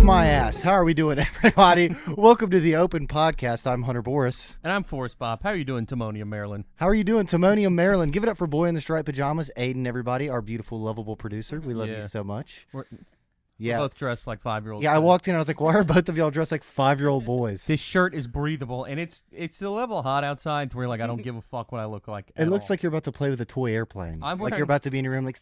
my ass. How are we doing, everybody? Welcome to the Open Podcast. I'm Hunter Boris. And I'm Forrest Bob. How are you doing, Timonium, Maryland? How are you doing, Timonium, Maryland? Give it up for Boy in the Striped Pajamas, Aiden, everybody, our beautiful, lovable producer. We love you so much. We're Yeah. both dressed like 5-year-olds. Yeah, I walked in and I was like, why are both of y'all dressed like 5-year-old boys? This shirt is breathable, and it's a level hot outside to where like I don't give a fuck what I look like. It looks like you're about to play with a toy airplane. Like you're about to be in your room like...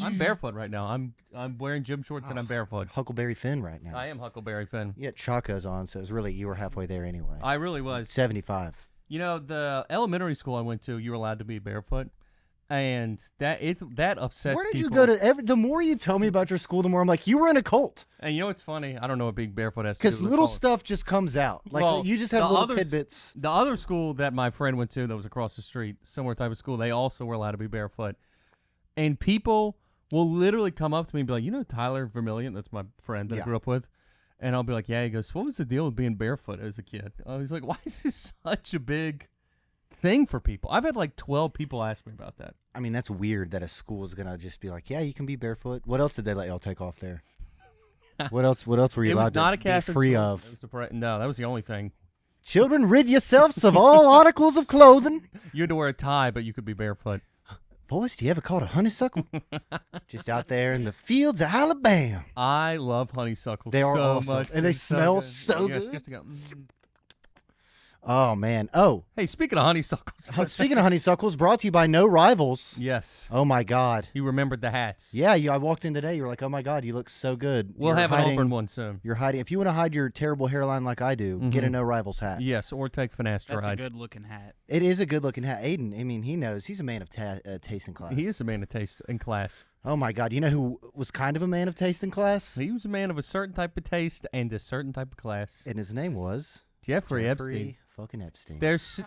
I'm barefoot right now. I'm wearing gym shorts and I'm barefoot. Huckleberry Finn right now. I am Huckleberry Finn. You had chacos on, so it was really, you were halfway there anyway. I really was. 75. You know, the elementary school I went to, you were allowed to be barefoot. And that upsets people. Where did you go to? The more you tell me about your school, the more I'm like, you were in a cult. And you know what's funny? I don't know what being barefoot has to do with because little stuff just comes out. Like, well, you just have little tidbits. The other school that my friend went to that was across the street, similar type of school, they also were allowed to be barefoot. And people will literally come up to me and be like, you know Tyler Vermillion? That's my friend that I grew up with. And I'll be like, yeah. He goes, what was the deal with being barefoot as a kid? I was like, why is this such a big thing for people? I've had like 12 people ask me about that. I mean, that's weird that a school is gonna just be like, yeah, you can be barefoot. What else did they let y'all take off there? What else were you allowed to be free of? No, that was the only thing. Children, rid yourselves of all articles of clothing. You had to wear a tie, but you could be barefoot. Boys, do you ever caught a honeysuckle? Just out there in the fields of Alabama. I love honeysuckles. They are so awesome, much. and they smell so good. You have to go, Oh, man. Oh. Hey, speaking of honeysuckles. Speaking of honeysuckles, brought to you by No Rivals. Yes. Oh, my God. You remembered the hats. Yeah, I walked in today. You were like, oh, my God, you look so good. We'll have an open one soon. You're hiding. If you want to hide your terrible hairline like I do, get a No Rivals hat. Yes, or take finasteride. That's a good-looking hat. It is a good-looking hat. Aiden, I mean, he knows. He's a man of taste and class. He is a man of taste and class. Oh, my God. You know who was kind of a man of taste and class? He was a man of a certain type of taste and a certain type of class. And his name was... Jeffrey Epstein. Fucking Epstein. There's...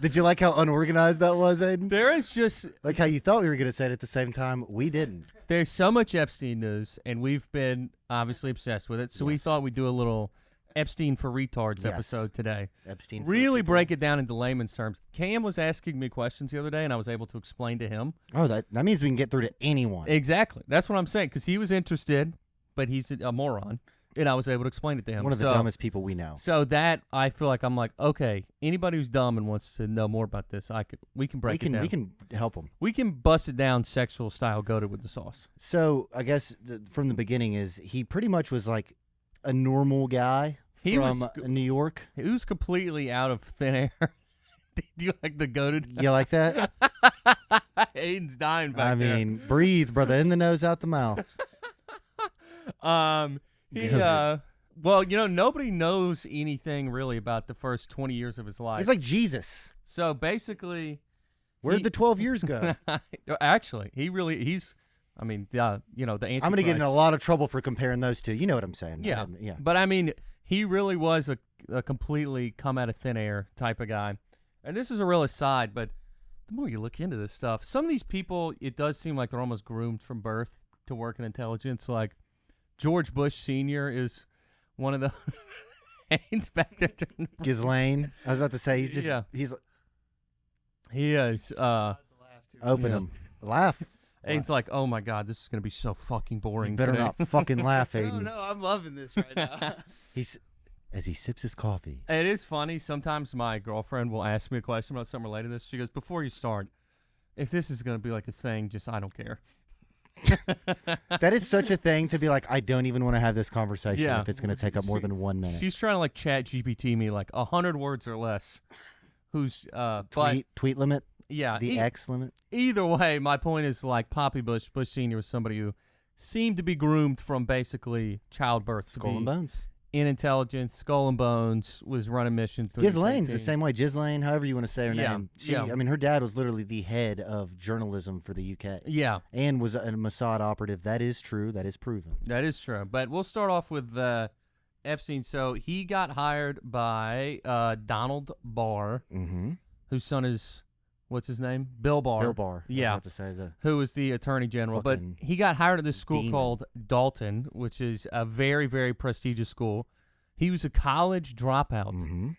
Did you like how unorganized that was, Aiden? There is just... Like how you thought we were going to say it at the same time. We didn't. There's so much Epstein news, and we've been obviously obsessed with it, so we thought we'd do a little Epstein for Retards episode today. Epstein for really people. break it down into layman's terms. Cam was asking me questions the other day, and I was able to explain to him. Oh, that means we can get through to anyone. Exactly. That's what I'm saying, because he was interested, but he's a moron. And I was able to explain it to him. One of the dumbest people we know. So that I feel like I'm like, okay, anybody who's dumb and wants to know more about this, we can break it down. We can help them. We can bust it down sexual style, goated with the sauce. So I guess from the beginning is he pretty much was like a normal guy from New York. He was completely out of thin air. Do you like the goated? You like that? Aiden's dying back there. I mean, breathe, brother. In the nose, out the mouth. Well, you know, nobody knows anything really about the first 20 years of his life. He's like Jesus. So basically, where'd the 12 years go? Actually, he's. I mean, the Antichrist. I'm going to get in a lot of trouble for comparing those two. You know what I'm saying? Yeah, yeah. But I mean, he really was a completely come out of thin air type of guy. And this is a real aside, but the more you look into this stuff, some of these people, it does seem like they're almost groomed from birth to work in intelligence. Like George Bush Sr. is one of the hands back there. Ghislaine. I was about to say, he is. Open him. Laugh. Aiden's like, oh my God, this is going to be so fucking boring. You better today. not fucking laugh, Aiden. No, I'm loving this right now. As he sips his coffee. It is funny. Sometimes my girlfriend will ask me a question about something related to this. She goes, before you start, if this is going to be like a thing, just I don't care. That is such a thing to be like, I don't even want to have this conversation if it's going to take up more than 1 minute. She's trying to like chat GPT me like 100 words or less. Who's tweet limit? Yeah. The X limit? Either way, my point is like Poppy Bush Sr. was somebody who seemed to be groomed from basically childbirth. Skull and Bones. In intelligence, Skull and Bones was running missions. Ghislaine's the same way. Ghislaine, however you want to say her name. I mean, her dad was literally the head of journalism for the UK. Yeah. And was a Mossad operative. That is true. That is proven. That is true. But we'll start off with Epstein. So he got hired by Donald Barr, whose son is... What's his name? Bill Barr. Bill Barr. Yeah. I was about to say who was the attorney general. But he got hired at this school called Dalton, which is a very, very prestigious school. He was a college dropout.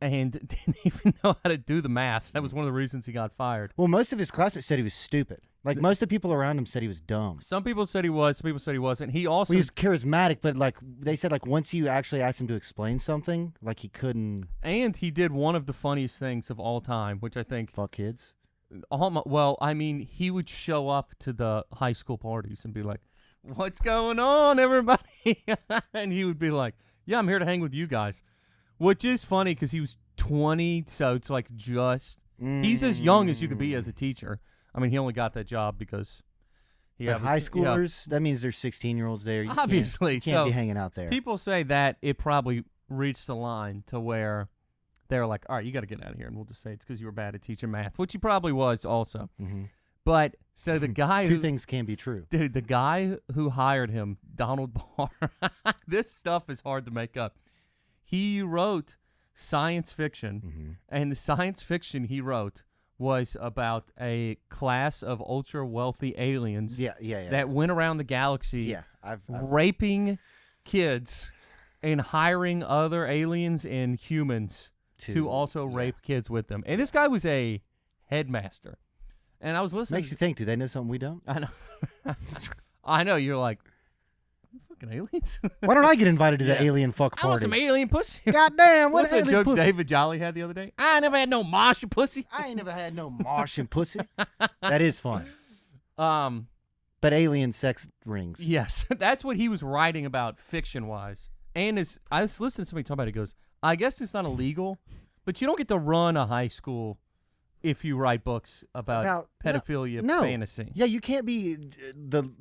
and didn't even know how to do the math. That was one of the reasons he got fired. Well, most of his classmates said he was stupid. Like, most of the people around him said he was dumb. Some people said he was. Some people said he wasn't. He also... Well, he was charismatic, but, like, they said, like, once you actually asked him to explain something, like, he couldn't... And he did one of the funniest things of all time, which I think... Fuck kids? Well, I mean, he would show up to the high school parties and be like, "What's going on, everybody?" And he would be like, "Yeah, I'm here to hang with you guys," which is funny because he was 20, so it's like just he's as young as you could be as a teacher. I mean, he only got that job because he had high schoolers. That means there's 16-year-olds there. You obviously, you can't be hanging out there. People say that it probably reached the line to where they're like, "All right, you got to get out of here," and we'll just say it's because you were bad at teaching math, which he probably was also. Mm-hmm. But so the guy Two things can be true. Dude, the guy who hired him, Donald Barr, this stuff is hard to make up. He wrote science fiction, and the science fiction he wrote was about a class of ultra-wealthy aliens that went around the galaxy raping kids and hiring other aliens and humans to also rape kids with them. And this guy was a headmaster. And I was listening. Makes you think, do they know something we don't? I know. I know. You're like, fucking aliens? Why don't I get invited to the alien fuck party? I want some alien pussy. Goddamn, what What's that alien joke pussy? David Jolly had the other day? I never had no Martian pussy. I ain't never had no Martian pussy. That is fun. But alien sex rings. Yes. That's what he was writing about fiction-wise. And I was listening to somebody talk about it. He goes, I guess it's not illegal, but you don't get to run a high school if you write books about pedophilia fantasy. Yeah, you can't be the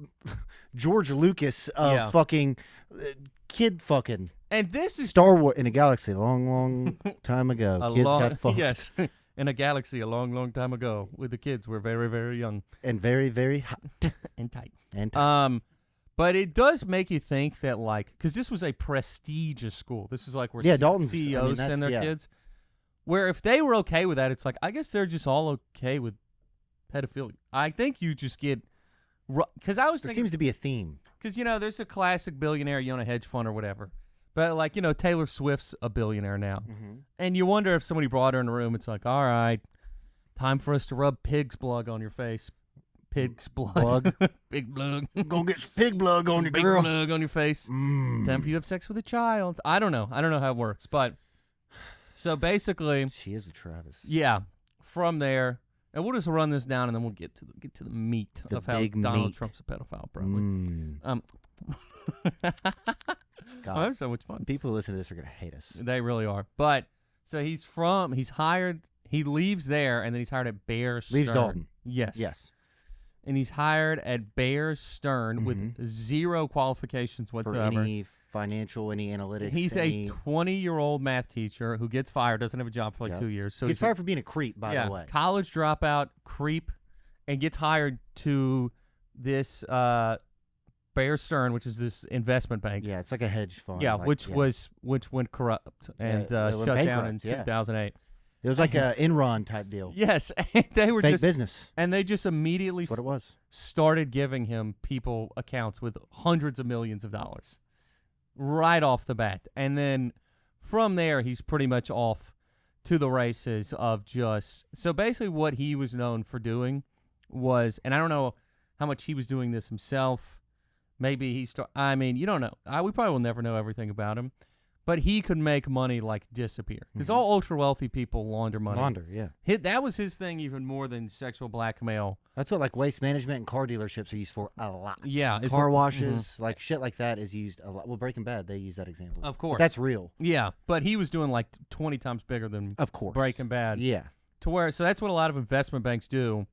George Lucas of fucking kid fucking. And this is Star Wars in a galaxy a long, long time ago. Kids got fucked. Yes, in a galaxy a long, long time ago, with the kids were very, very young and very, very hot and tight. But it does make you think that, like, because this was a prestigious school. This is like where Dalton's, CEOs send their kids. Where if they were okay with that, it's like, I guess they're just all okay with pedophilia. I think you just get, because I was thinking. There seems to be a theme. Because, there's a classic billionaire, you own a hedge fund or whatever. But, like, Taylor Swift's a billionaire now. Mm-hmm. And you wonder if somebody brought her in the room, it's like, all right, time for us to rub pig's blood on your face. Pig's blood. Pig blood. Gonna get some pig blood on your girl. Pig blood on your face. Time for you to have sex with a child. I don't know how it works, but. So basically, she is with Travis. Yeah, from there, and we'll just run this down, and then we'll get to the meat of how Donald Trump's a pedophile, probably. God, that was so much fun. People who listen to this are gonna hate us. They really are. But so he's hired. He leaves there, and then he's hired at Bear Stearns. Leaves Dalton. Yes. And he's hired at Bear Stearns with zero qualifications whatsoever. For any financial, any analytics. He's a 20-year-old math teacher who gets fired, doesn't have a job for like 2 years. So gets fired for being a creep, by the way. College dropout, creep, and gets hired to this Bear Stearns, which is this investment bank. Yeah, it's like a hedge fund. Yeah, which went corrupt and shut down in 2008. It was like a Enron type deal. Yes, and they were fake business, and they just immediately what it was. Started giving him people accounts with hundreds of millions of dollars right off the bat, and then from there he's pretty much off to the races of just. So basically, what he was known for doing was, and I don't know how much he was doing this himself. Maybe I mean, you don't know. We probably will never know everything about him. But he could make money like disappear because all ultra wealthy people launder money. That was his thing, even more than sexual blackmail. That's what like waste management and car dealerships are used for a lot. Yeah, car washes, like shit like that is used a lot. Well, Breaking Bad, they use that example. Of course, but that's real. Yeah, but he was doing like 20 times bigger than Breaking Bad. Yeah, so that's what a lot of investment banks do,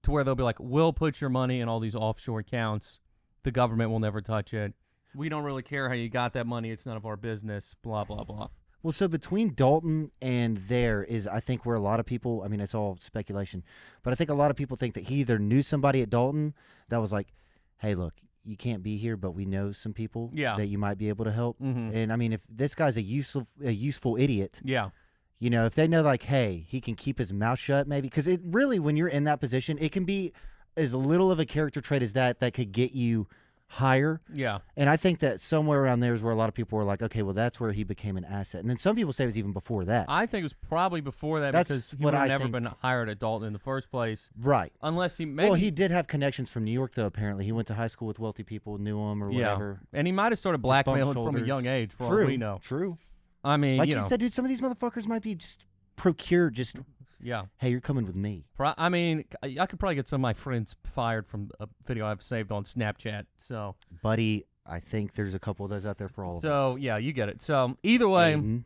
to where they'll be like, we'll put your money in all these offshore accounts. The government will never touch it. We don't really care how you got that money. It's none of our business, blah, blah, blah. Well, so between Dalton and there is, I think, where a lot of people, I mean, it's all speculation, but I think a lot of people think that he either knew somebody at Dalton that was like, hey, look, you can't be here, but we know some people that you might be able to help. Mm-hmm. And, I mean, if this guy's a useful idiot, if they know, like, hey, he can keep his mouth shut maybe, because it really, when you're in that position, it can be as little of a character trait as that could get you higher. Yeah. And I think that somewhere around there is where a lot of people were like, okay, well, that's where he became an asset. And then some people say it was even before that. I think it was probably before that That's because he what would have I never think. been hired at Dalton in the first place. Right. Unless he maybe. Well, he did have connections from New York, though, apparently. He went to high school with wealthy people, knew him or whatever. And he might have started Just bumped blackmailing from a shoulders. young age, for all True. we know. True. I mean, Like you you know. said, dude, some of these motherfuckers might be just procured, just, Yeah. hey, you're coming with me. I mean, I could probably get some of my friends fired from a video I've saved on Snapchat. So, Buddy, I think there's a couple of those out there for all of us. so yeah, you get it. So either way, Aiden.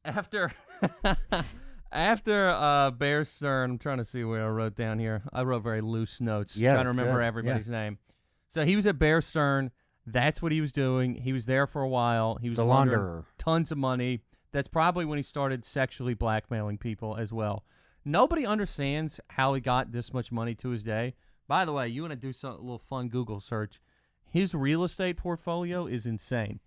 after after Bear Stearns, I'm trying to see where I wrote down here. I wrote very loose notes, Yeah, trying to that's remember good. everybody's name. So he was at Bear Stearns. That's what he was doing. He was there for a while. He was The laundering launderer. tons of money. That's probably when he started sexually blackmailing people as well. Nobody understands how he got this much money to his day. By the way, you want to do a little fun Google search. His real estate portfolio is insane.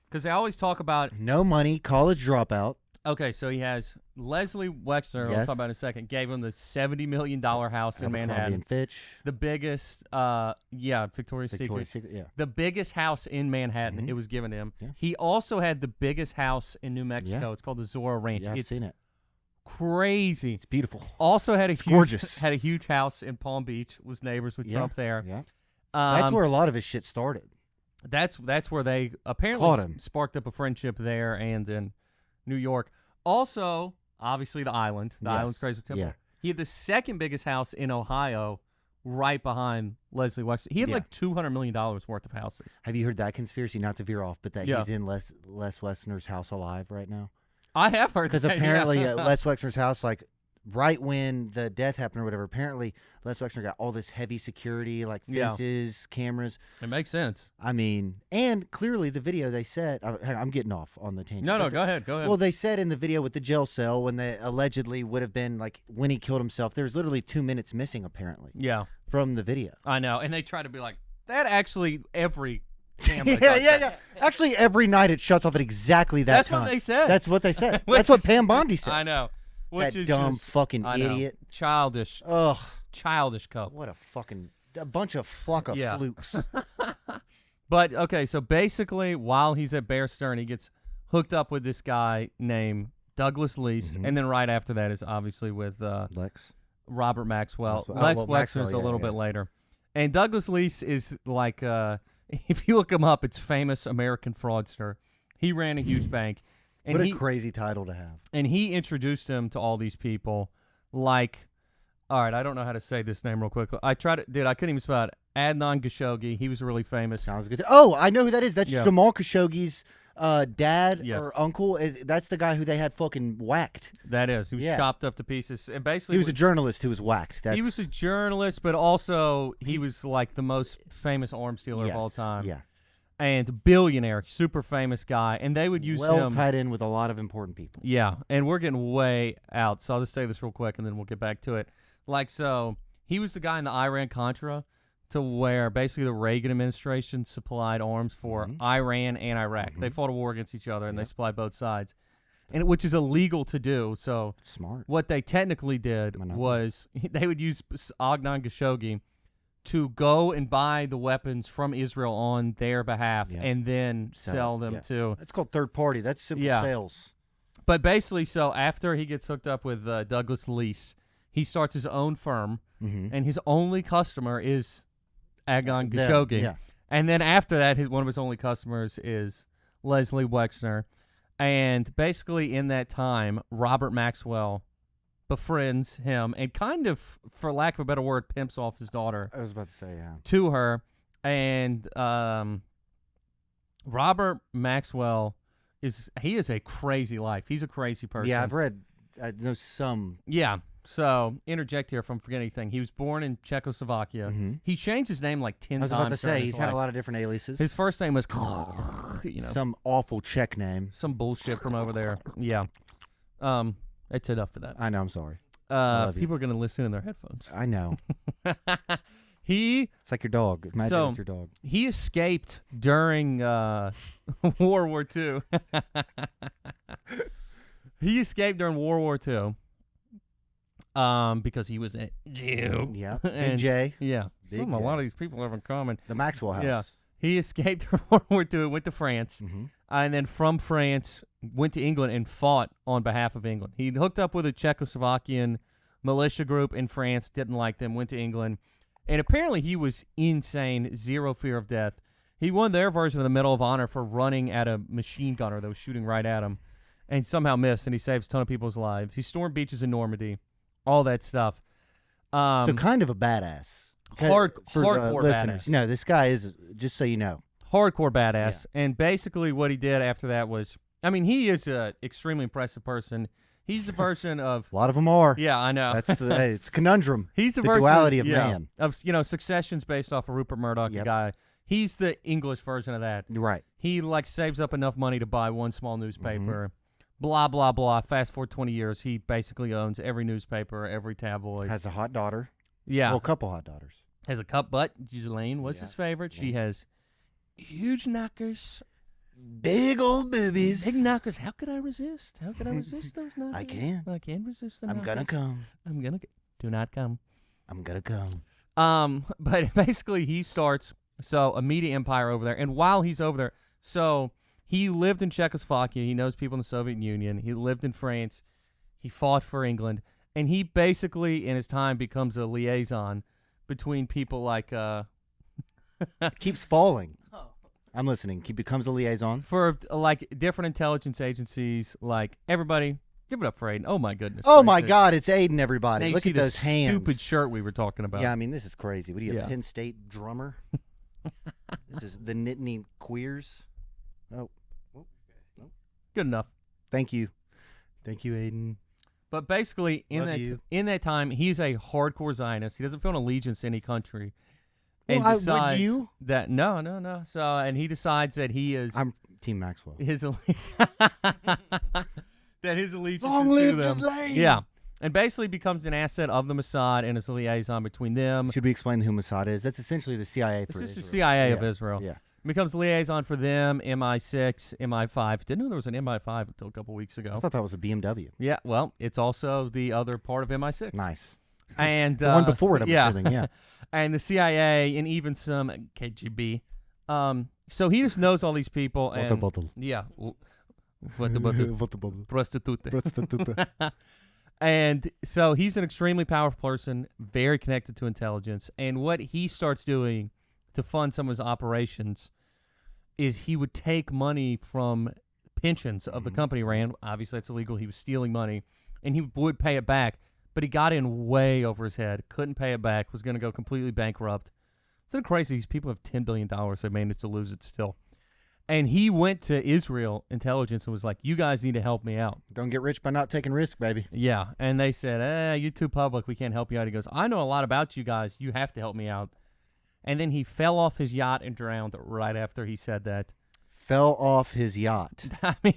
Because they always talk about, No money, college dropout. okay, so he has Leslie Wexner, I'll Yes. talk about in a second, gave him the $70 million house in Abercrombie Manhattan. and Fitch. The biggest, Victoria's Victoria's Secret. Secret, yeah. The biggest house in Manhattan, Mhm. it was given to him. Yeah. He also had the biggest house in New Mexico. Yeah. It's called the Zora Ranch. Yeah, I've It's seen it. crazy. It's beautiful. Also had a It's huge, gorgeous. had a huge house in Palm Beach. Was neighbors with Yeah, Trump there. Yeah. That's where a lot of his shit started. That's where they apparently Caught him. sparked up a friendship there and in New York. Also, obviously the island. The Yes. island's crazy with Temple. Yeah. He had the second biggest house in Ohio, right behind Leslie Wexner. He had Yeah. like $200 million worth of houses. Have you heard that conspiracy? Not to veer off, but that Yeah. he's in Les Wexner's house alive right now. I have heard Because that, yeah. apparently Les Wexner's house, like right when the death happened or whatever, apparently Les Wexner got all this heavy security, like Yeah. fences, cameras. It makes sense. I mean, and clearly the video they said, I'm getting off on the tangent. No, but go ahead. Go ahead. Well, they said in the video with the jail cell when they allegedly would have been like when he killed himself, there's literally 2 minutes missing apparently yeah, from the video. I know. And they try to be like, that actually every camera Yeah, does yeah, that. yeah. Actually, every night it shuts off at exactly that That's time. what they said. That's what they said. Which That's what is- Pam Bondi said. I know. Which That is dumb just, fucking I know. idiot. Childish Ugh, cup. what a bunch of flock of Yeah. flukes. But okay, so basically, while he's at Bear Stearns, he gets hooked up with this guy named Douglas Lease, Mhm. and then right after that is obviously with Lex. Robert Maxwell. Maxwell. Lex well, Wexner's Maxwell, a yeah, little yeah. bit later, and Douglas Lease is like, if you look him up, it's famous American fraudster. He ran a huge bank, and What he a crazy title to have. and he introduced him to all these people, like, all right, I don't know how to say this name real quick. I couldn't even spell it. Adnan Khashoggi. He was really famous. Sounds good. Oh, I know who that is. That's Yeah. Jamal Khashoggi's dad Yes. or uncle. That's the guy who they had fucking whacked. That is, he was Yeah. chopped up to pieces, and basically He was a journalist who was whacked. That's, he was a journalist, but also he was like the most famous arms dealer yes, of all time. Yeah. And billionaire, super famous guy, and they would use well him. tied in with a lot of important people. Yeah, and we're getting way out, so I'll just say this real quick, and then we'll get back to it. Like, so he was the guy in the Iran-Contra, to where basically the Reagan administration supplied arms for Mhm. Iran and Iraq. They Mhm. fought a war against each other, and they Yep. supplied both sides, and which is illegal to do. So That's smart. what they technically did Monopoly. was they would use Adnan Khashoggi to go and buy the weapons from Israel on their behalf Yeah. and then Sell sell it, them yeah. to. That's called third party. That's simple Yeah. sales. But basically, so after he gets hooked up with Douglas Lease, he starts his own firm, Mm-hmm. and his only customer is Adnan Khashoggi. Yeah. And then after that, one of his only customers is Leslie Wexner. And basically, in that time, Robert Maxwell befriends him and kind of, for lack of a better word, pimps off his daughter I was about to say, yeah. to her. And Robert Maxwell is a crazy life. He's a crazy person. Yeah, I've read. I know some. Yeah. So interject here if I'm forgetting anything. He was born in Czechoslovakia. Mhm. He changed his name like 10 I was times. about to during say his he's had life. a lot of different aliases. His first name was, Some awful Czech name. some bullshit from over there. Yeah. That's enough for that. I know. I'm sorry. love you. People are gonna listen in their headphones. I know. He It's like your dog. Imagine So- it's your dog. he escaped during World War II. He escaped during World War II. Because he was a Jew. Yeah. Big And- J. Yeah. Big Something a J. lot of these people have in common. The Maxwell House. Yeah. He escaped from World War II, went to France, and then from France went to England and fought on behalf of England. He hooked up with a Czechoslovakian militia group in France, didn't like them, went to England, and apparently he was insane, zero fear of death. He won their version of the Medal of Honor for running at a machine gunner that was shooting right at him, and somehow missed, and he saved a ton of people's lives. He stormed beaches in Normandy, all that stuff. So kind of a badass. Hardcore listeners. badass. No, this guy is, just so you know. Hardcore badass. Yeah. And basically what he did after that was, I mean, he is an extremely impressive person. He's a version of... A lot of them are. Yeah, I know. That's it's a conundrum. He's the version, duality of man. Of, Succession's based off of Rupert Murdoch, the guy. He's the English version of that. Right. He, saves up enough money to buy one small newspaper. Blah, blah, blah. Fast forward 20 years, he basically owns every newspaper, every tabloid. Has a hot daughter. Yeah. Well, a couple hot daughters. Has a cup butt. Ghislaine was his favorite. She has huge knockers. Big old boobies. Big knockers. How could I resist? How could I resist those knockers? I can. I can resist the knockers. I'm gonna come. Do not come. I'm gonna come. But basically he starts, a media empire over there. And while he's over there, he lived in Czechoslovakia. He knows people in the Soviet Union. He lived in France. He fought for England. And he basically, in his time, becomes a liaison between people like... Keeps falling. I'm listening. He becomes a liaison. For, different intelligence agencies, everybody... Give it up for Aiden. Oh, my goodness. Oh, my God. It's Aiden, everybody. Now Look at those hands. Stupid shirt we were talking about. Yeah, I mean, this is crazy. What are you, a Penn State drummer? This is the Nittany Queers. Oh. Good enough. Thank you. Thank you, Aiden. But basically, in that time, he's a hardcore Zionist. He doesn't feel an allegiance to any country. And decides would you? That no. So, and he decides that he is. I'm Team Maxwell. His allegiance. That his allegiance Long is live to them. Ghislaine! Yeah, and basically becomes an asset of the Mossad and is a liaison between them. Should we explain who Mossad is? That's essentially the CIA for Israel. It's just the CIA of Israel. Yeah. Becomes liaison for them, MI6, MI5. Didn't know there was an MI5 until a couple weeks ago. I thought that was a BMW. Yeah, well, it's also the other part of MI6. Nice. And the one before it, I'm assuming, yeah. And the CIA and even some KGB. So he just knows all these people. And, yeah. Prostitute. And so he's an extremely powerful person, very connected to intelligence. And what he starts doing to fund some of his operations is he would take money from pensions of the company ran. Obviously, that's illegal. He was stealing money, and he would pay it back. But he got in way over his head, couldn't pay it back, was going to go completely bankrupt. It's so crazy. These people have $10 billion. They managed to lose it still. And he went to Israel intelligence and was like, you guys need to help me out. Don't get rich by not taking risk, baby. Yeah. And they said, you're too public. We can't help you out. He goes, I know a lot about you guys. You have to help me out. And then he fell off his yacht and drowned right after he said that. Fell off his yacht. I mean,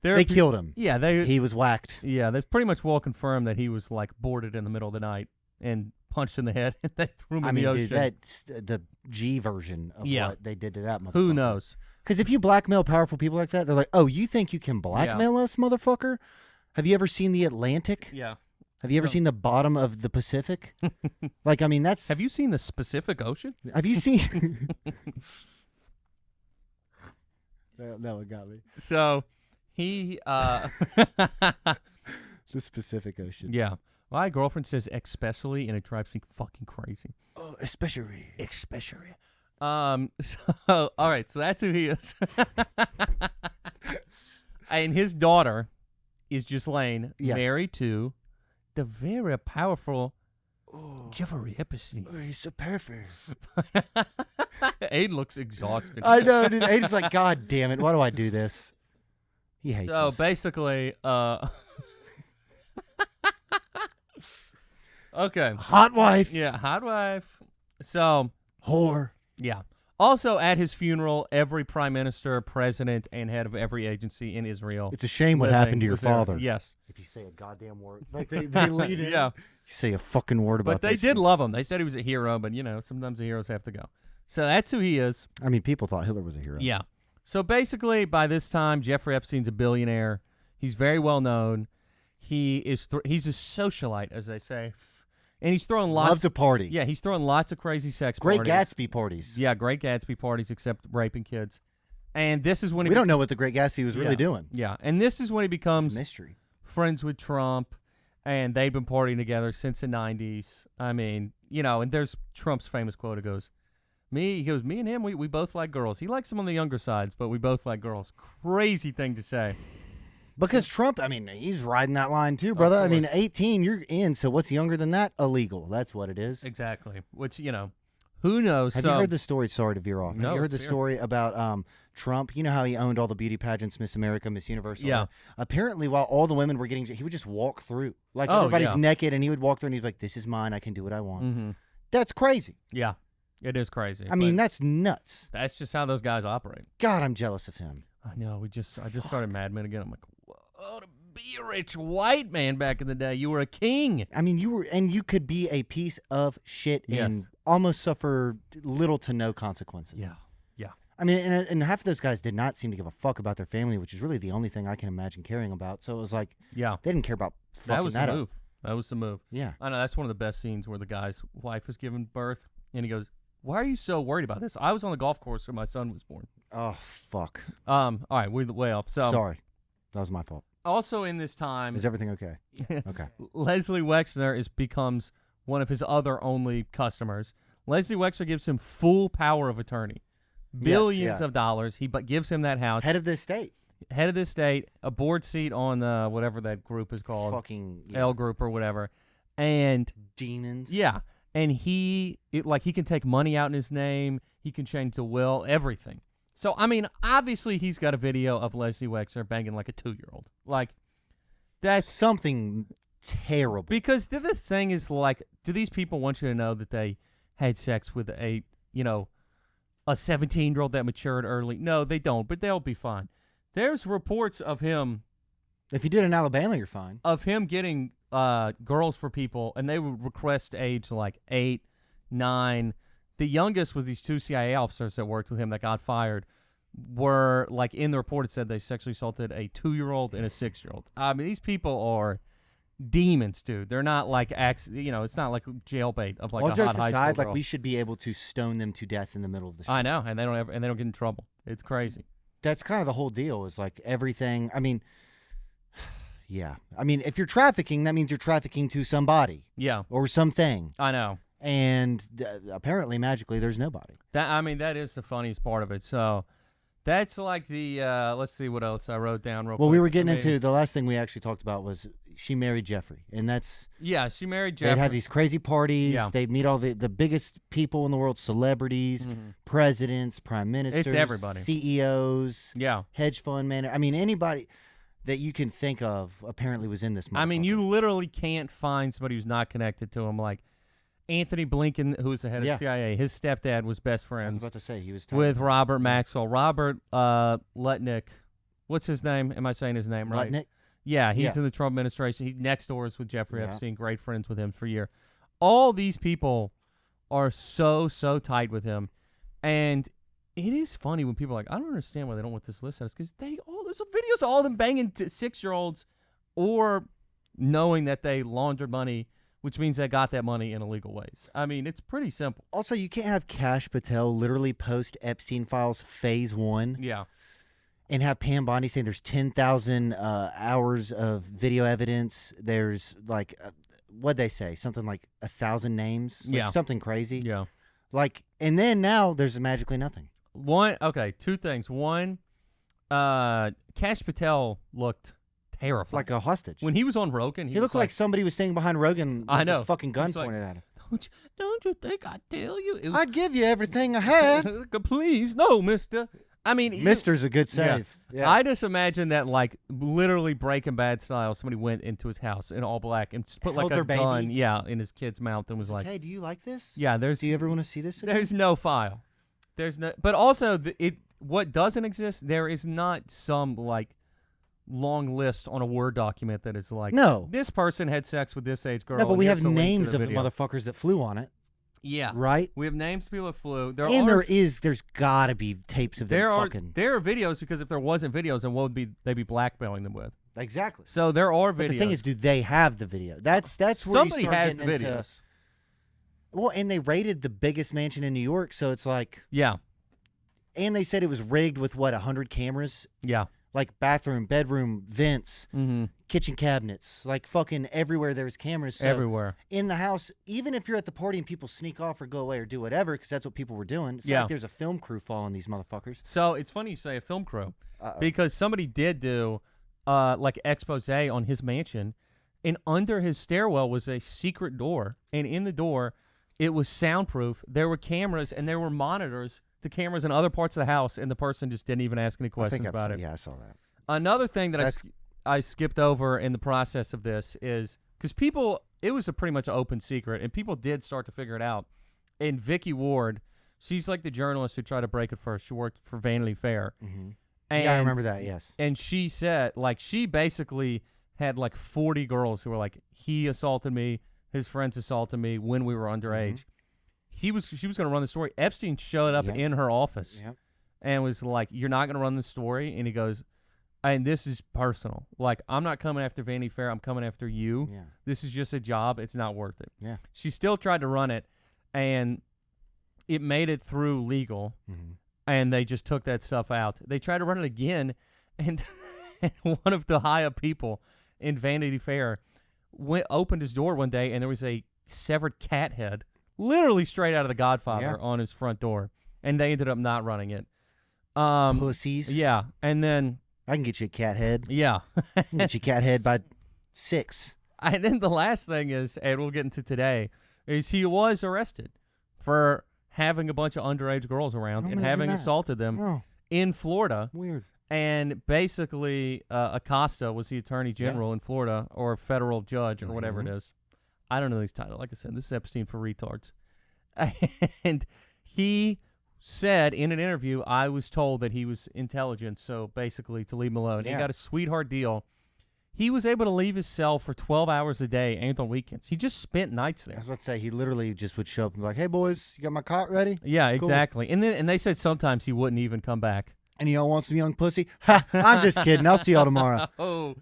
they killed him. Yeah. He was whacked. Yeah. They pretty much well confirmed that he was boarded in the middle of the night and punched in the head, and they threw him in the ocean. Dude, that's the G version of what they did to that motherfucker. Who knows? Because if you blackmail powerful people like that, they're like, oh, you think you can blackmail us, motherfucker? Have you ever seen the Atlantic? Yeah. Have you ever seen the bottom of the Pacific? That's... Have you seen the Pacific Ocean? Have you seen... that one got me. So, he... The Pacific Ocean. Yeah. My girlfriend says especially, and it drives me fucking crazy. Oh, especially. So, all right, so that's who he is. And his daughter is Ghislaine, married to the very powerful Jeffrey Epstein. Oh, he's so perfect. Aiden looks exhausted. I know, dude. Aiden's like, God damn it, why do I do this? He hates us. So, basically, okay. Hot wife. Yeah, hot wife. So. Whore. Yeah. Also, at his funeral, every prime minister, president, and head of every agency in Israel. It's a shame what happened to your father. Yes. If you say a goddamn word. Like they lead in. Yeah. You say a fucking word about this. But they did love him. They said he was a hero, but, sometimes the heroes have to go. So that's who he is. I mean, people thought Hitler was a hero. Yeah. So basically, by this time, Jeffrey Epstein's a billionaire. He's very well known. He's a socialite, as they say. And he's throwing lots. Love to party. Yeah, he's throwing lots of crazy sex Great parties. Gatsby parties. Yeah, Great Gatsby parties, except raping kids. And this is when we don't know what the Great Gatsby was really doing. Yeah, and this is when he becomes mystery. Friends with Trump, and they've been partying together since the 90s. I mean, and there's Trump's famous quote. It goes, me and him, we both like girls. He likes them on the younger sides, but we both like girls. Crazy thing to say. Because Trump, I mean, he's riding that line too, brother. I mean, 18, you're in, so what's younger than that? Illegal. That's what it is. Exactly. Which, who knows? Have you heard the story? Sorry to veer off. No, have you heard the story about Trump? You know how he owned all the beauty pageants, Miss America, Miss Universe? Yeah. Apparently, while all the women were getting, he would just walk through. Like, everybody's naked, and he would walk through, and he's like, this is mine. I can do what I want. Mm-hmm. That's crazy. Yeah, it is crazy. I mean, that's nuts. That's just how those guys operate. God, I'm jealous of him. I know. I just started Mad Men again. I'm like, whoa, to be a rich white man back in the day. You were a king. I mean, you could be a piece of shit and almost suffer little to no consequences. Yeah. I mean, and half of those guys did not seem to give a fuck about their family, which is really the only thing I can imagine caring about. So it was like, they didn't care about fucking that was the up. move. That was the move. Yeah. I know. That's one of the best scenes where the guy's wife was giving birth, and he goes, why are you so worried about this? I was on the golf course when my son was born. Oh, fuck. All right, we're way off. So sorry. That was my fault. Also in this time... Is everything okay? Okay. Leslie Wexner becomes one of his other only customers. Leslie Wexner gives him full power of attorney. Billions of dollars. He gives him that house. Head of the estate. Head of the estate, a board seat on whatever that group is called. Fucking... L group or whatever. And... Demons. Yeah. And he can take money out in his name. He can change the will, everything. So, I mean, obviously he's got a video of Leslie Wexner banging like a 2-year-old. Like, that's... something terrible. Because the thing is, like, do these people want you to know that they had sex with a 17-year-old that matured early? No, they don't, but they'll be fine. There's reports of him... If you did in Alabama, you're fine. Of him getting girls for people, and they would request age like 8, 9... The youngest was these 2 CIA officers that worked with him that got fired. Were like in the report, it said they sexually assaulted a 2-year-old and a 6-year-old. I mean, these people are demons, dude. They're not like it's not like jailbait of like all a jokes hot high aside, school like girl. we should be able to stone them to death in the middle of the show. I know, and they don't get in trouble. It's crazy. That's kind of the whole deal. Is like everything. I mean, yeah. I mean, if you're trafficking, that means you're trafficking to somebody. Yeah. Or something. I know. And apparently, magically, there's nobody. That is the funniest part of it. So that's like the let's see what else I wrote down real quick. Well, we were getting into the last thing we actually talked about was she married Jeffrey, and that's she married Jeffrey. They'd have these crazy parties. Yeah. They'd meet all the biggest people in the world, celebrities, presidents, prime ministers, it's everybody, CEOs, hedge fund managers. I mean, anybody that you can think of apparently was in this. I mean, you literally can't find somebody who's not connected to him, like Anthony Blinken, who was the head of the CIA, his stepdad was best friends. I was about to say he was with Robert Maxwell. Robert Lutnick, what's his name? Am I saying his name right? Lutnick? Yeah, he's in the Trump administration. He next door is with Jeffrey Epstein. Great friends with him for a year. All these people are so tight with him, and it is funny when people are like, I don't understand why they don't want this list out, because there's some videos of all of them banging 6-year-olds, or knowing that they laundered money, which means they got that money in illegal ways. I mean, it's pretty simple. Also, you can't have Kash Patel literally post Epstein Files Phase 1. Yeah. And have Pam Bondi saying there's 10,000 hours of video evidence. There's like, what'd they say? Something like 1,000 names? Like something crazy. Yeah. Like, and then now there's magically nothing. Two things. One, Kash Patel looked terrified. Like a hostage. When he was on Rogan, he looked like somebody was standing behind Rogan with I know. a fucking gun pointed at him. Don't you think I'd tell you? I'd give you everything I had. Please, no, mister. I mean, Mister's a good save. Yeah. I just imagine that, like, literally Breaking Bad style, somebody went into his house in all black and put like a gun, in his kid's mouth and was like, "Hey, do you like this? Yeah, do you ever want to see this again?" There's no file. There's no, but also what doesn't exist, there is not some like long list on a Word document that is like, no, this person had sex with this age girl. No, but we have names of the motherfuckers that flew on it. Yeah. Right? We have names of people that flew. There's got to be tapes of them fucking. There are videos, because if there wasn't videos, then what would they be blackmailing them with? Exactly. So there are videos. But the thing is, do they have the video? That's where somebody you start has the videos. Well, and they raided the biggest mansion in New York, so it's like, Yeah. and they said it was rigged with 100 cameras, Yeah. like bathroom, bedroom, vents, Mm-hmm. kitchen cabinets, like fucking everywhere there was cameras. So Everywhere. in the house, even if you're at the party and people sneak off or go away or do whatever, because that's what people were doing, it's Yeah. like there's a film crew following these motherfuckers. So it's funny you say a film crew Uh-oh. because somebody did do like expose on his mansion, and under his stairwell was a secret door, and in the door it was soundproof. There were cameras and there were monitors to cameras in other parts of the house, and the person just didn't even ask any questions about it. Yeah, I saw that. Another thing that I skipped over in the process of this is because it was a pretty much open secret, and people did start to figure it out. And Vicky Ward, she's like the journalist who tried to break it first. She worked for Vanity Fair. Mm-hmm. And, Yeah, I remember that, yes. And she said, like, she basically had like 40 girls who were like, he assaulted me, his friends assaulted me when we were underage. She was going to run the story. Epstein showed up in her office and was like, you're not going to run the story. And he goes, and this is personal. Like, I'm not coming after Vanity Fair. I'm coming after you. Yeah. This is just a job. It's not worth it. Yeah. She still tried to run it, and it made it through legal, and they just took that stuff out. They tried to run it again, and one of the high-up people in Vanity Fair opened his door one day, and there was a severed cat head, literally straight out of The Godfather, on his front door, and they ended up not running it. Pussies. Yeah, and then... I can get you a cat head. Yeah. I can get you a cat head by 6. And then the last thing is, and we'll get into today, is he was arrested for having a bunch of underage girls around and having assaulted them in Florida. Weird. And basically, Acosta was the attorney general in Florida, or a federal judge, or whatever it is. I don't know his title. Like I said, this is Epstein for retards. And he said in an interview, I was told that he was intelligent, so basically to leave him alone. He got a sweetheart deal. He was able to leave his cell for 12 hours a day and on weekends. He just spent nights there. I was about to say, he literally just would show up and be like, hey, boys, you got my cot ready? Yeah, Cool. exactly. And they said sometimes he wouldn't even come back. And y'all want some young pussy? Ha! I'm just kidding. I'll see y'all tomorrow.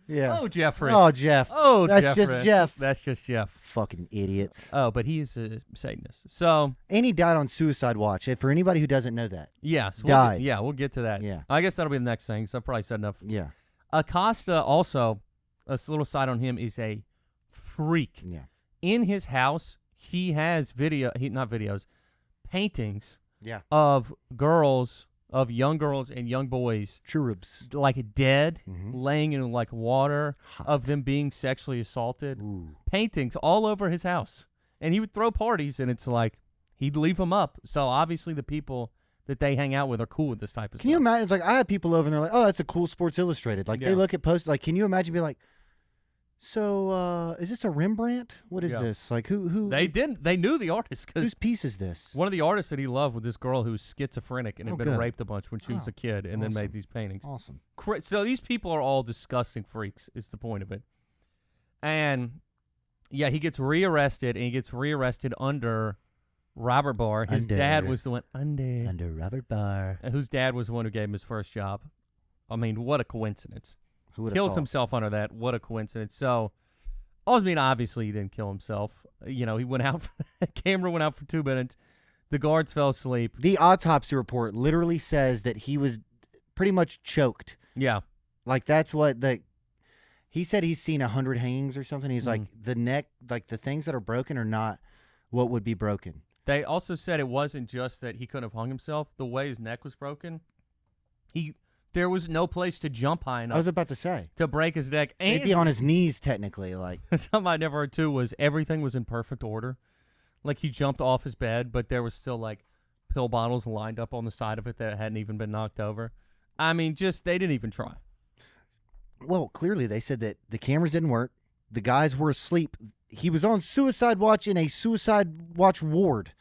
Yeah. Oh, Jeffrey. Oh, Jeff. Oh, that's Jeffrey. just Jeff. That's just Jeff. Fucking idiots. Oh, but he is a Satanist. So, and he died on suicide watch. For anybody who doesn't know that. Yes. Died. We'll get to that. Yeah. I guess that'll be the next thing, so I've probably said enough. Yeah. Acosta also, a little side on him, is a freak. Yeah. In his house, he has paintings of young girls and young boys, cherubs, like dead, laying in like water, Hot. of them being sexually assaulted. Ooh. Paintings all over his house, and he would throw parties, and it's like he'd leave them up. So obviously, the people that they hang out with are cool with this type of stuff. Can you imagine? It's like I have people over and they're like, "Oh, that's a cool Sports Illustrated." Like they look at posts. Like, can you imagine being like, "So, is this a Rembrandt? What is this? Like, who?" They knew the artist. Whose piece is this? One of the artists that he loved was this girl who was schizophrenic and had been good. raped a bunch when she was a kid, and then made these paintings. Awesome. So these people are all disgusting freaks, is the point of it. And, yeah, he gets rearrested, and he gets rearrested under Robert Barr. His dad was the one under Robert Barr, whose dad was the one who gave him his first job. I mean, what a coincidence. Who would have Kills thought? himself under that. What a coincidence. So, obviously he didn't kill himself. You know, he went out. Camera went out for 2 minutes. The guards fell asleep. The autopsy report literally says that he was pretty much choked. Yeah. Like that's what he said. He's seen 100 hangings or something. He's like the neck, like the things that are broken are not what would be broken. They also said it wasn't just that he couldn't have hung himself. The way his neck was broken, there was no place to jump high enough. I was about to say to break his neck. And he'd be on his knees technically. Like something I never heard too was everything was in perfect order. Like he jumped off his bed, but there was still like pill bottles lined up on the side of it that hadn't even been knocked over. I mean, they didn't even try. Well, clearly they said that the cameras didn't work. The guys were asleep. He was on suicide watch in a suicide watch ward.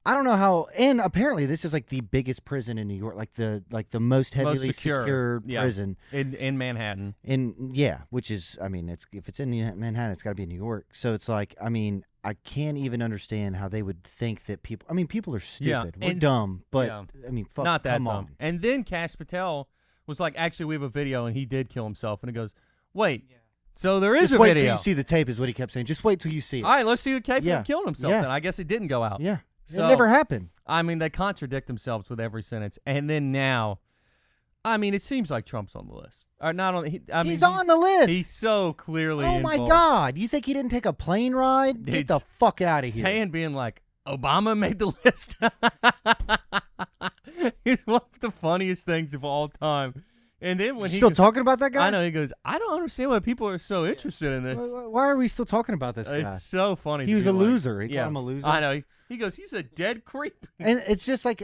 I don't know how, and apparently this is like the biggest prison in New York, like the most heavily secure prison in Manhattan. Which is, I mean, if it's in Manhattan, it's got to be in New York. So it's like, I mean, I can't even understand how they would think that people. I mean, people are stupid, we're dumb, but I mean, fuck, not that come dumb. on. And then Kash Patel was like, actually, we have a video, and he did kill himself. And he goes, wait, So there is Just a wait video. till you see the tape is what he kept saying. Just wait till you see it. All right, let's see the tape Yeah. of him killing himself. Yeah. Then I guess it didn't go out. Yeah. So, it never happened. I mean, they contradict themselves with every sentence, and then now, I mean, it seems like Trump's on the list. Or not on. He's on the list. He's so clearly. Oh my involved. God! You think he didn't take a plane ride? Get the fuck out of here! Saying being like Obama made the list. It's one of the funniest things of all time. And then when You he still goes, talking about that guy? I know he goes, I don't understand why people are so interested in this. Why are we still talking about this guy? It's so funny. He to was be a like- loser. He yeah, called him a loser. I know. He goes, he's a dead creep. And it's just like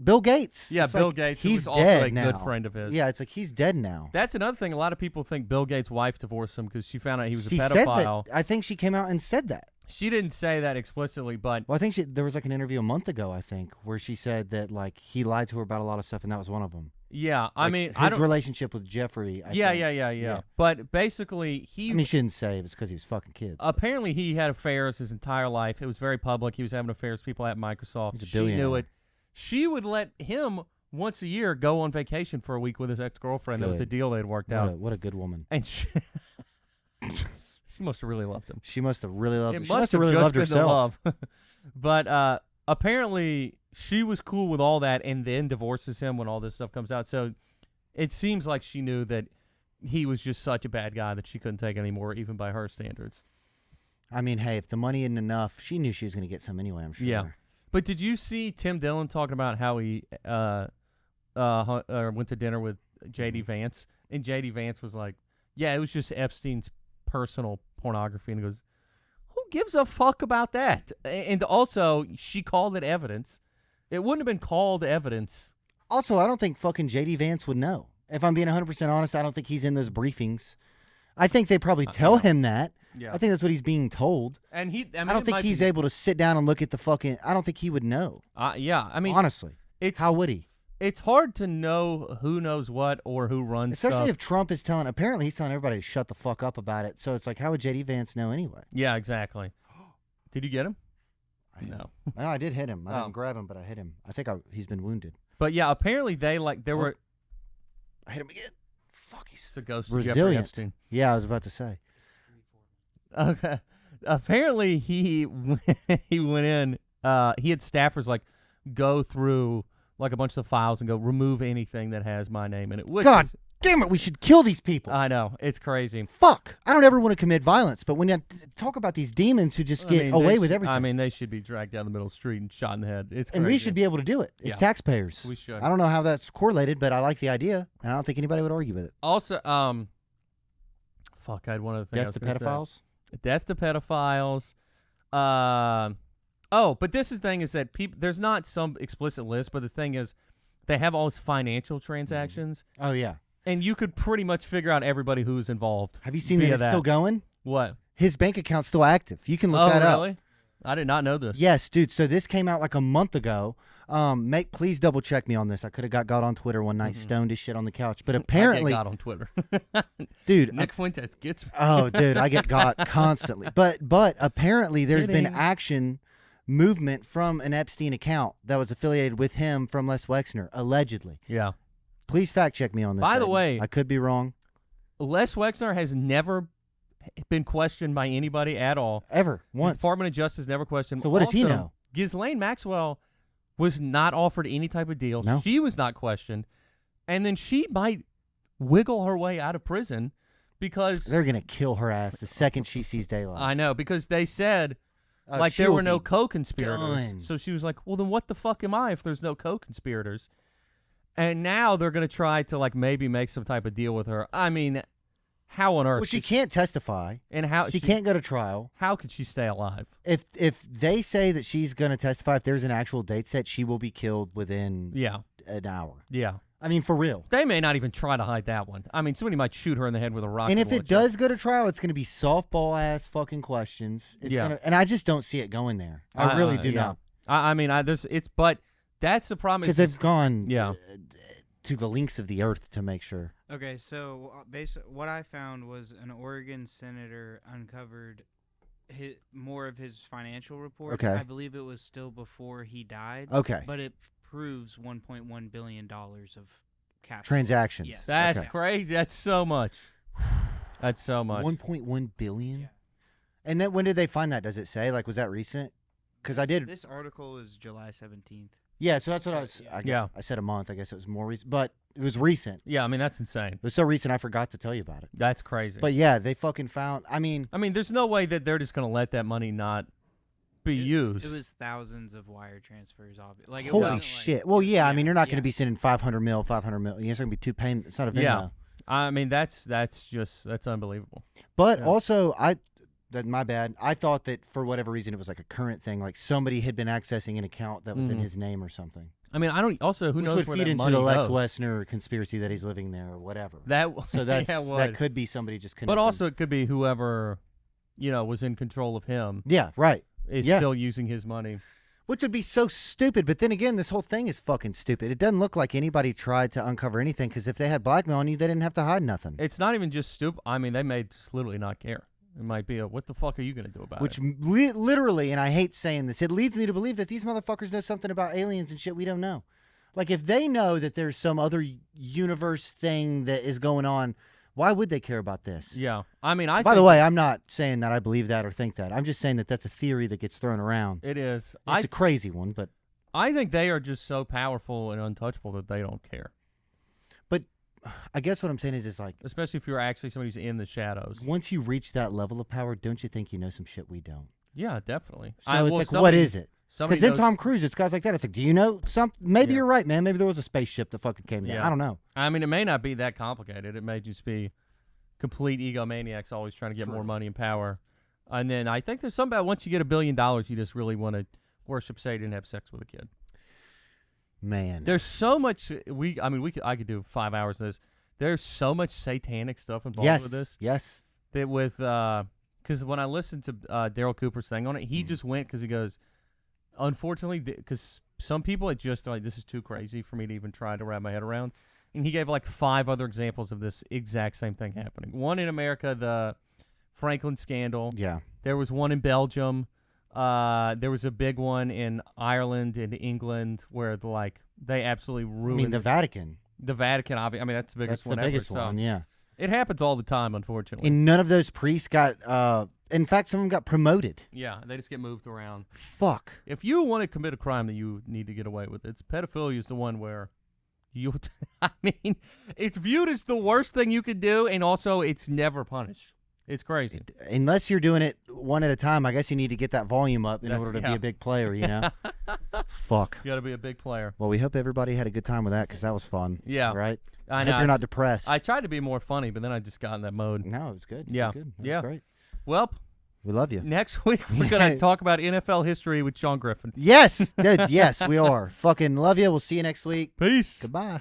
Bill Gates. Yeah, It's Bill like, Gates, who he's was also dead a now. good friend of his. Yeah, it's like he's dead now. That's another thing. A lot of people think Bill Gates' wife divorced him because she found out he was She a said pedophile. that. I think she came out and said that. She didn't say that explicitly, but Well, I think there was like an interview a month ago, I think, where she said that like he lied to her about a lot of stuff, and that was one of them. yeah, I Like, mean, his I don't. relationship with Jeffrey. Yeah. Yeah. But basically, I mean, she didn't say it was because he was fucking kids. apparently he had affairs his entire life. It was very public. He was having affairs with people at Microsoft. He's a She knew billionaire. it. She would let him once a year go on vacation for a week with his ex-girlfriend. That was a Good. deal they'd worked out. What a good woman. And she must have really loved him. She must have really loved. It She must have really just loved been the herself. love. But apparently she was cool with all that and then divorces him when all this stuff comes out. So it seems like she knew that he was just such a bad guy that she couldn't take anymore, even by her standards. I mean, hey, if the money isn't enough, she knew she was going to get some anyway. I'm sure. Yeah. But did you see Tim Dillon talking about how he went to dinner with J.D. Vance? And J.D. Vance was like, yeah, it was just Epstein's personal pornography. And he goes, who gives a fuck about that? And also, she called it evidence. It wouldn't have been called evidence. Also, I don't think fucking J.D. Vance would know. If I'm being 100% honest, I don't think he's in those briefings. I think they probably tell him that. Yeah. I think that's what he's being told. And I don't think he's able to sit down and look at the fucking. I don't think he would know. Yeah, I mean, Honestly, it's how would he? It's hard to know who knows what or who runs Especially stuff. if Trump is telling. Apparently, he's telling everybody to shut the fuck up about it. So it's like, how would J.D. Vance know anyway? Yeah, exactly. Did you get him? I No. No, I did hit him. I Oh. didn't grab him, but I hit him. I think he's been wounded. But yeah, apparently there were. I hit him again. Fuck, he's It's a ghost of Jeffrey resilient. Epstein. Yeah, I was about to say. Okay. Apparently he went in. He had staffers like go through like a bunch of the files and go remove anything that has my name in it. Which God is, damn it, we should kill these people. I know, it's crazy. Fuck. I don't ever want to commit violence, but when you talk about these demons who just get away with everything. I mean, they should be dragged down the middle of the street and shot in the head. It's crazy. and we should be able to do it as Yeah. taxpayers. We should. I don't know how that's correlated, but I like the idea, and I don't think anybody would argue with it. Also, fuck, I had one other thing. I Death was to gonna say. pedophiles? Death to pedophiles. Oh, but this is the thing is that there's not some explicit list, but the thing is they have all these financial transactions, Oh, yeah. and you could pretty much figure out everybody who's involved. Have you seen via that it's still going? What? His bank account's still active. You can look that up. Really? I did not know this. Yes, dude. So this came out like a month ago. Please double check me on this. I could have got on Twitter one night, stoned as shit on the couch. But apparently, I get got on Twitter. dude. Nick Fuentes gets me. Oh, dude, I get got constantly. But apparently, there's been Kidding. action movement from an Epstein account that was affiliated with him from Les Wexner, allegedly. Yeah. Please fact check me on this. By the Ed. way- I could be wrong. Les Wexner has never been questioned by anybody at all. Ever The once. Department of Justice never questioned him. So what does he Also, know? Ghislaine Maxwell was not offered any type of deal. No. She was not questioned. And then she might wiggle her way out of prison because They're gonna kill her ass the second she sees daylight. I know, because they said Oh, there she'll were no be co-conspirators. done. So she was like, well, then what the fuck am I if there's no co-conspirators? And now they're going to try to like maybe make some type of deal with her. I mean, how on earth? Well, she could can't testify. and how She can't go to trial. How could she stay alive? If they say that she's gonna testify, if there's an actual date set, she will be killed within Yeah, an hour. yeah. I mean, for real. They may not even try to hide that one. I mean, somebody might shoot her in the head with a rocket And if it launcher. does go to trial, it's going to be softball ass fucking questions. It's Yeah. and I just don't see it going there. I really do yeah. not, I mean, but that's the problem. because Is they've gone Yeah. to the links of the earth to make sure. Okay, so what I found was an Oregon senator uncovered more of his financial reports. Okay. I believe it was still before he died. Okay, But it proves $1.1 billion of cash. transactions. Yes. that's Okay. crazy. That's so much. That's so much. 1.1 billion. Yeah. And then when did they find that? Does it say? Like, was that recent? Because I did. This article is July 17th. Yeah, so that's what I was. Yeah. I said a month. I guess it was more recent, but it was recent. Yeah, I mean, that's insane. It was so recent I forgot to tell you about it. That's crazy. But yeah, they fucking found. I mean, there's no way that they're just going to let that money not be used. It was thousands of wire transfers. Like, it holy wasn't shit. Like, well, yeah, I mean, you're not going yeah. to be sending 500 mil. It's going to be 2 payments. It's not a Venmo. Yeah. I mean, that's unbelievable. But Yeah. also, my bad. I thought that for whatever reason it was like a current thing, like somebody had been accessing an account that was in his name or something. I mean, I don't. Also, who Which knows would where feed that into money the Lex goes? Wessner conspiracy that he's living there or whatever. So that's yeah, it that would. could be somebody just connected. But also, it could be whoever, was in control of him yeah, right. is Yeah. still using his money. Which would be so stupid. But then again, this whole thing is fucking stupid. It doesn't look like anybody tried to uncover anything because if they had blackmail on you, they didn't have to hide nothing. It's not even just stupid. I mean, they may just literally not care. It might be what the fuck are you going to do about Which it? literally, and I hate saying this, it leads me to believe that these motherfuckers know something about aliens and shit we don't know. Like, if they know that there's some other universe thing that is going on, why would they care about this? Yeah. I mean, By the way, I'm not saying that I believe that or think that. I'm just saying that that's a theory that gets thrown around. it is. It's a crazy one, but I think they are just so powerful and untouchable that they don't care. I guess what I'm saying is like, Especially if you're actually somebody who's in the shadows. once you reach that level of power, don't you think you know some shit we don't? Yeah, definitely. So it's like, what is it? Somebody Because then knows- Tom Cruise, it's guys like that. It's like, do you know something? Maybe Yeah. you're right, man. Maybe there was a spaceship that fucking came down. Yeah. I don't know. I mean, it may not be that complicated. It may just be complete egomaniacs always trying to get True. more money and power. And then I think there's something about once you get $1 billion, you just really want to worship Satan and have sex with a kid. Man. There's so much I could do 5 hours of this. There's so much satanic stuff involved Yes. with this. Yes. That with because when I listened to Daryl Cooper's thing on it, he just went because he goes, unfortunately, because some people it just like this is too crazy for me to even try to wrap my head around, and he gave like 5 other examples of this exact same thing happening. One in America, the Franklin scandal. Yeah. There was one in Belgium. There was a big one in Ireland and England where they absolutely I ruined mean, the Vatican. the Vatican. I mean, that's the biggest That's one the biggest ever. So one, yeah. it happens all the time, unfortunately. And none of those priests got, in fact, some of them got promoted. Yeah, they just get moved around. Fuck. If you want to commit a crime that you need to get away with, it's pedophilia is the one where you. I mean, it's viewed as the worst thing you could do, and also it's never punished. It's crazy. Unless you're doing it one at a time, I guess you need to get that volume up in That's- order to yeah. be a big player, you know? Fuck. You got to be a big player. Well, we hope everybody had a good time with that because that was fun. Yeah. Right? I I know. hope you're not depressed. I tried to be more funny, but then I just got in that mode. No, it was good. Yeah. Good. That Yeah. was great. Well, We love you. next week we're gonna talk about NFL history with Sean Griffin. Yes. Dude, yes, we are. Fucking love you. We'll see you next week. Peace. Goodbye.